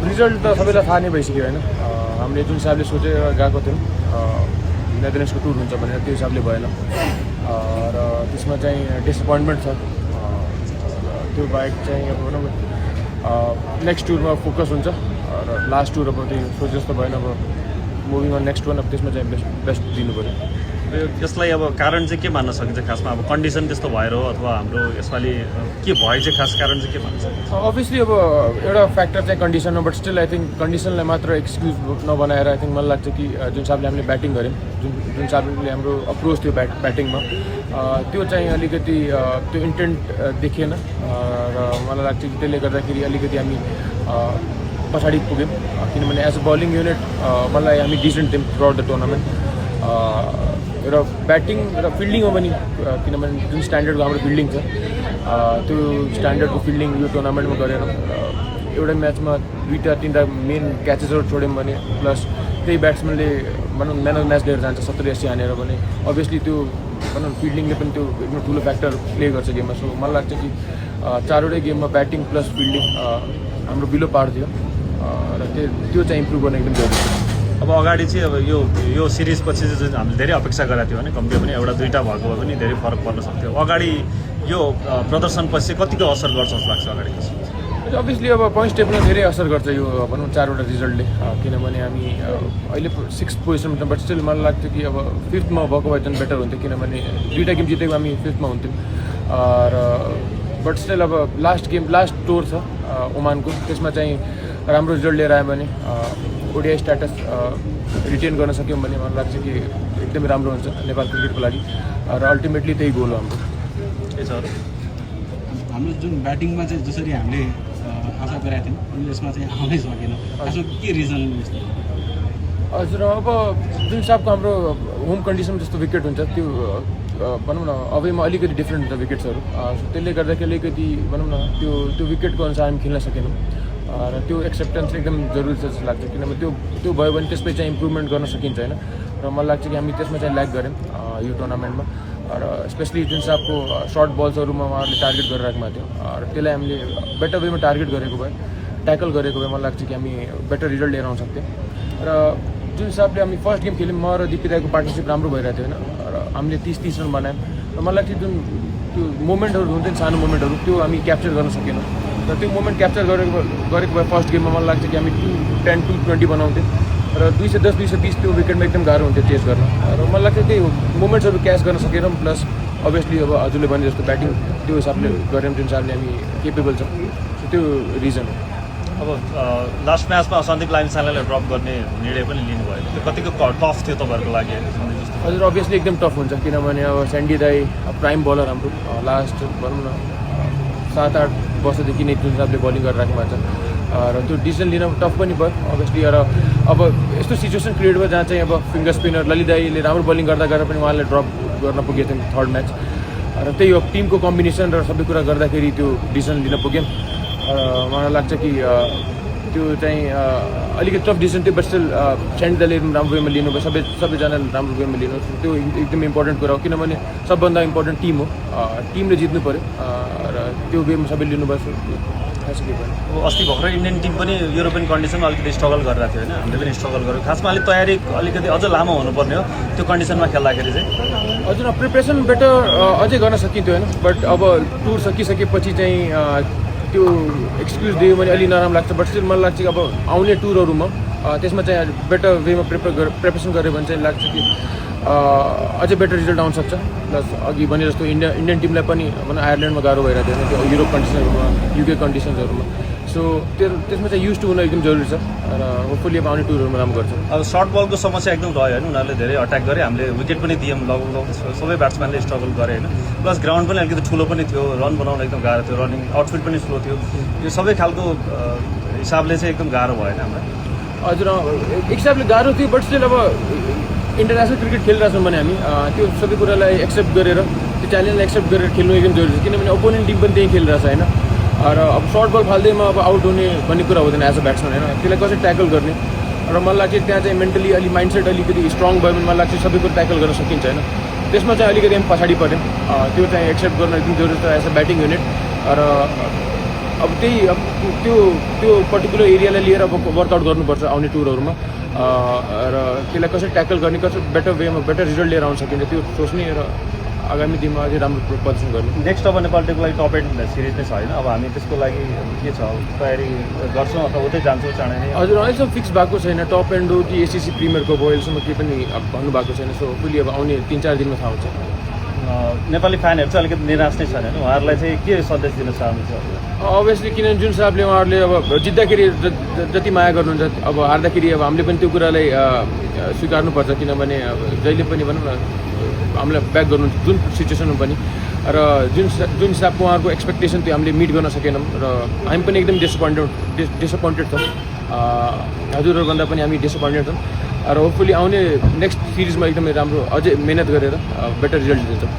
Result त सबैलाई थाहा नै भइसक्यो होइन। हामीले जुन हिसाबले सोचेर गएको थियौँ नेदरल्यान्ड्सको टुर हुन्छ भनेर त्यो हिसाबले भएन र त्यसमा चाहिँ डिसएपोइन्टमेन्ट छ। त्यो बाहेक चाहिँ अब भनौँ नेक्स्ट टुरमा फोकस हुन्छ र लास्ट टुर अब त्यो सोचे जस्तो भएन। अब मुभिङ अन नेक्स्ट वान अब त्यसमा चाहिँ बेस्ट दिनु पऱ्यो। यसलाई अब कारण चाहिँ के मान्न सकिन्छ खासमा? अब कन्डिसन त्यस्तो भएर हो अथवा हाम्रो यसपालि के भयो चाहिँ खास कारण चाहिँ के मान्न सकिन्छ? अभियसली अब एउटा फ्याक्टर चाहिँ कन्डिसन हो, बट स्टिल आई थिङ्क कन्डिसनलाई मात्र एक्सक्युज नबनाएर आई थिङ्क मलाई लाग्छ कि जुन हिसाबले हामीले ब्याटिङ गऱ्यौँ, जुन हिसाबले हाम्रो अप्रोच थियो ब्याटिङमा त्यो चाहिँ अलिकति त्यो इन्टेन्ट देखिएन र मलाई लाग्छ कि त्यसले गर्दाखेरि अलिकति हामी पछाडि पुग्यौँ। किनभने एज अ बलिङ युनिट मलाई हामी डिसेन्ट थियौँ थ्रु आउट द टुर्नामेन्ट र ब्याटिङ र फिल्डिङमा पनि किनभने जुन स्ट्यान्डर्डको हाम्रो फिल्डिङ छ त्यो स्ट्यान्डर्डको फिल्डिङ यो टुर्नामेन्टमा गरेर एउटा म्याचमा 2-3 मेन क्याचेसहरू छोड्यौँ भने प्लस त्यही ब्याट्सम्यानले भनौँ म्यान अफ म्याच लिएर जान्छ 70-80 हानेर भने अभियसली त्यो भनौँ फिल्डिङले पनि त्यो एकदम ठुलो फ्याक्टर प्ले गर्छ गेममा। सो मलाई लाग्छ कि 4वटै गेममा ब्याटिङ प्लस फिल्डिङ हाम्रो बिलो पार थियो र त्यो चाहिँ इम्प्रुभ गर्न एकदम जरुरी छ। अब अगाडि चाहिँ अब यो सिरिज पछि चाहिँ हामीले धेरै अपेक्षा गरेको थियो भने कम्ती पनि 1-2टा भएको भए पनि धेरै फरक पर्न सक्थ्यो। अगाडि यो प्रदर्शनपछि कतिको असर गर्छ जस्तो लाग्छ अगाडि? अभियसली अब पोइन्ट्स टेबलमा धेरै असर गर्छ यो भनौँ 4वटा रिजल्टले, किनभने हामी अहिले 6th पोजिसनमा छौँ। बट स्टिल मलाई लाग्छ कि अब 5th भएको भए झन् बेटर हुन्थ्यो, किनभने 2टा गेम जितेको हामी 5th हुन्थ्यौँ र बट स्टिल अब लास्ट टुर छ ओमानको, त्यसमा चाहिँ राम्रो रिजल्ट लिएर आयो भने ओडिआई स्ट्याटस रिटेन गर्न सक्यौँ भने मलाई लाग्छ कि एकदमै राम्रो हुन्छ नेपाल क्रिकेटको लागि र अल्टिमेटली त्यही गोल हो हाम्रो। हाम्रो जुन ब्याटिङमा चाहिँ जसरी हामीले आशा गरेका थियौँ यसमा चाहिँ आउनै सकेन, यसमा के रिजन? हजुर अब जुन हिसाबको हाम्रो होम कन्डिसनमा जस्तो विकेट हुन्छ त्यो भनौँ न अवेमा अलिकति डिफ्रेन्ट हुन्छ विकेट्सहरू, त्यसले गर्दाखेरि अलिकति भनौँ न त्यो विकेटको अनुसार हामी खेल्न सकेनौँ र त्यो एक्सेप्टेन्स एकदम जरुरी छ जस्तो लाग्छ। किनभने त्यो भयो भने त्यसपछि चाहिँ इम्प्रुभमेन्ट गर्न सकिन्छ होइन र मलाई लाग्छ कि हामी त्यसमा चाहिँ ल्याक गऱ्यौँ यो टुर्नामेन्टमा र स्पेसली जुन हिसाबको सर्ट बल्सहरूमा उहाँहरूले टार्गेट गरिराख्नु थियो र त्यसलाई हामीले बेटर वेमा टार्गेट गरेको भए ट्याकल गरेको भए मलाई लाग्छ कि हामी बेटर रिजल्ट लिएर आउन सक्थ्यौँ। र जुन हिसाबले हामी फर्स्ट गेम खेल्यौँ म र दिपी दाईको पार्टनरसिप राम्रो भइरहेको थियो होइन र हामीले 30 रन बनायौँ र मलाई लाग्छ जुन त्यो मोमेन्टहरू हुन्छ नि सानो मोमेन्टहरू त्यो हामी क्याप्चर गर्न सकेनौँ र त्यो मोमेन्ट क्याप्चर गरेको भए फर्स्ट गेममा मलाई लाग्छ कि हामी 210-220 बनाउँथ्यौँ र 210-220 त्यो विकेटमा एकदम गाह्रो हुन्थ्यो चेस गर्न र मलाई लाग्छ त्यही मोमेन्ट्सहरू क्याच गर्न सकेनौँ। प्लस अभियसली अब हजुरले भने जस्तो ब्याटिङ त्यो हिसाबले गऱ्यौँ जुन हिसाबले हामी केपेबल छौँ, त्यो रिजन हो। अब लास्ट म्याचमा सन्दीप लामिछानेलाई ड्रप गर्ने निर्णय पनि लिनुभयो, त्यो कतिको टफ थियो तपाईँहरूको लागि? हजुर अभियसली एकदम टफ हुन्छ, किनभने अब स्यान्डी दाई प्राइम बलर हाम्रो लास्ट भनौँ न 7-8 वर्षदेखि नै जुन हिसाबले बलिङ गरेर राख्नु भएको छ र त्यो डिसिजन लिन टफ पनि भयो अभियसली। र अब यस्तो सिचुएसन क्रिएट भयो जहाँ चाहिँ अब फिङ्गर स्पिनर ललित दाईले राम्रो बलिङ गर्दा पनि उहाँले ड्रप गर्न पुगेको थियो 3rd म्याच र त्यही हो टिमको कम्बिनेसन र सबै कुरा गर्दाखेरि त्यो डिसिजन लिन पुग्यौँ। मलाई लाग्छ कि त्यो चाहिँ अलिकति टफ डिसिजन थियो, बट स्टिल स्यान्डी दाईले राम्रो वेमा लिनुभयो, सबैजनाले राम्रो वेमा लिनु त्यो एकदम इम्पोर्टेन्ट कुरा हो, किनभने सबभन्दा इम्पोर्टेन्ट टिम हो, टिमले जित्नु पऱ्यो र त्यो वेमा सबै लिनुभयो। अस्ति भर्खर इन्डियन टिम पनि युरोपियन कन्डिसनमा अलिकति स्ट्रगल गरिरहेको थियो होइन, हामीले पनि स्ट्रगल गऱ्यौँ। खासमा अलिक तयारी अलिकति अझ लामो हुनुपर्ने हो त्यो कन्डिसनमा खेल्दाखेरि चाहिँ। हजुर प्रिपरेसन बेटर अझै गर्न सकिन्थ्यो होइन, बट अब टुर सकिसकेपछि चाहिँ त्यो एक्सक्युज दियो भने अलि नराम्रो लाग्छ। बट स्टिल मलाई लाग्छ कि अब आउने टुरहरूमा त्यसमा चाहिँ बेटर वेमा प्रिपरेसन गऱ्यो भने चाहिँ लाग्छ कि अझै बेटर रिजल्ट आउन सक्छ। प्लस अघि भने जस्तो इन्डियन टिमलाई पनि भनौँ आयरल्यान्डमा गाह्रो भइरहेको थियो त्यो युरोप कन्डिसनहरूमा युके कन्डिसन्सहरूमा, सो त्यसमा चाहिँ युज टु हुन एकदम जरुरी छ र होपफुली अब आउने टुरहरूमा राम्रो गर्छ। अब सर्ट बलको समस्या एकदम रह्यो होइन, उनीहरूले धेरै अट्याक गरे, हामीले विकेट पनि दियौँ, लगभग सबै ब्याट्सम्यानले स्ट्रगल गरे होइन। प्लस ग्राउन्ड पनि अलिकति ठुलो पनि थियो, रन बनाउन एकदम गाह्रो थियो, रनिङ आउटफिट पनि स्लो थियो, यो सबै खालको हिसाबले चाहिँ एकदम गाह्रो भएन हामीलाई? हजुर एक हिसाबले गाह्रो थियो, बट स्टिल अब इन्टरनेसनल क्रिकेट खेलिरहेको छौँ भने हामी त्यो सबै कुरालाई एक्सेप्ट गरेर त्यो च्यालेन्जलाई एक्सेप्ट गरेर खेल्नु एकदम जरुरी छ, किनभने अपोनेन्ट टिम पनि त्यही खेलिरहेछ होइन र अब सर्ट बल फाल्दैमा अब आउट हुने भन्ने कुरा हुँदैन एज अ ब्याट्सम्यान होइन, त्यसलाई कसरी ट्याकल गर्ने र मलाई लाग्छ त्यहाँ चाहिँ मेन्टली अलि माइन्डसेट अलिकति स्ट्रङ भयो भने मलाई लाग्छ सबै कुरो ट्याकल गर्न सकिन्छ होइन। त्यसमा चाहिँ अलिकति हामी पछाडि पऱ्यौँ, त्यो चाहिँ एक्सेप्ट गर्न एकदम जरुरी छ एज अ ब्याटिङ युनिट र अब त्यही अब त्यो पर्टिकुलर एरियालाई लिएर अब वर्कआउट गर्नुपर्छ आउने टुरहरूमा र त्यसलाई कसरी ट्याकल गर्ने कसरी बेटर वेमा बेटर रिजल्ट लिएर आउन सकिन्छ त्यो सोच्ने र आगामी दिनमा अझै राम्रो प्रदर्शन गर्ने। नेक्स्ट अब नेपाल टिमको लागि टप 8 सिरिज नै छ होइन, अब हामी त्यसको लागि के छ तयारी गर्छौँ अथवा उतै जान्छौँ चाँडै नै? हजुर अहिलेसम्म फिक्स भएको छैन, टप एन्ड हो कि एसिसी प्रिमियरको भयो अहिलेसम्म केही पनि अब भन्नुभएको छैन। सो होपफुली अब आउने 3-4 दिनमा थाहा हुन्छ। नेपाली फ्यानहरू चाहिँ अलिकति निराश नै छन् होइन, उहाँहरूलाई चाहिँ के सन्देश दिन चाहनुहुन्छ? अभियसली किनभने जुन हिसाबले उहाँहरूले अब जित्दाखेरि जति माया गर्नुहुन्छ अब हार्दाखेरि अब हामीले पनि त्यो कुरालाई स्वीकार्नुपर्छ, किनभने अब जहिले पनि भनौँ न हामीलाई ब्याक गर्नु जुन सिचुएसनमा पनि र जुन हिसाबको उहाँहरूको एक्सपेक्टेसन त्यो हामीले मिट गर्न सकेनौँ र हामी पनि एकदम डिसअपोइन्टेड छौँ। हजुरहरूभन्दा पनि हामी डिसअपोइन्टेड छौँ र होपफुली आउने नेक्स्ट सिरिजमा एकदमै राम्रो अझै मेहनत गरेर बेटर रिजल्ट दिन्छौँ।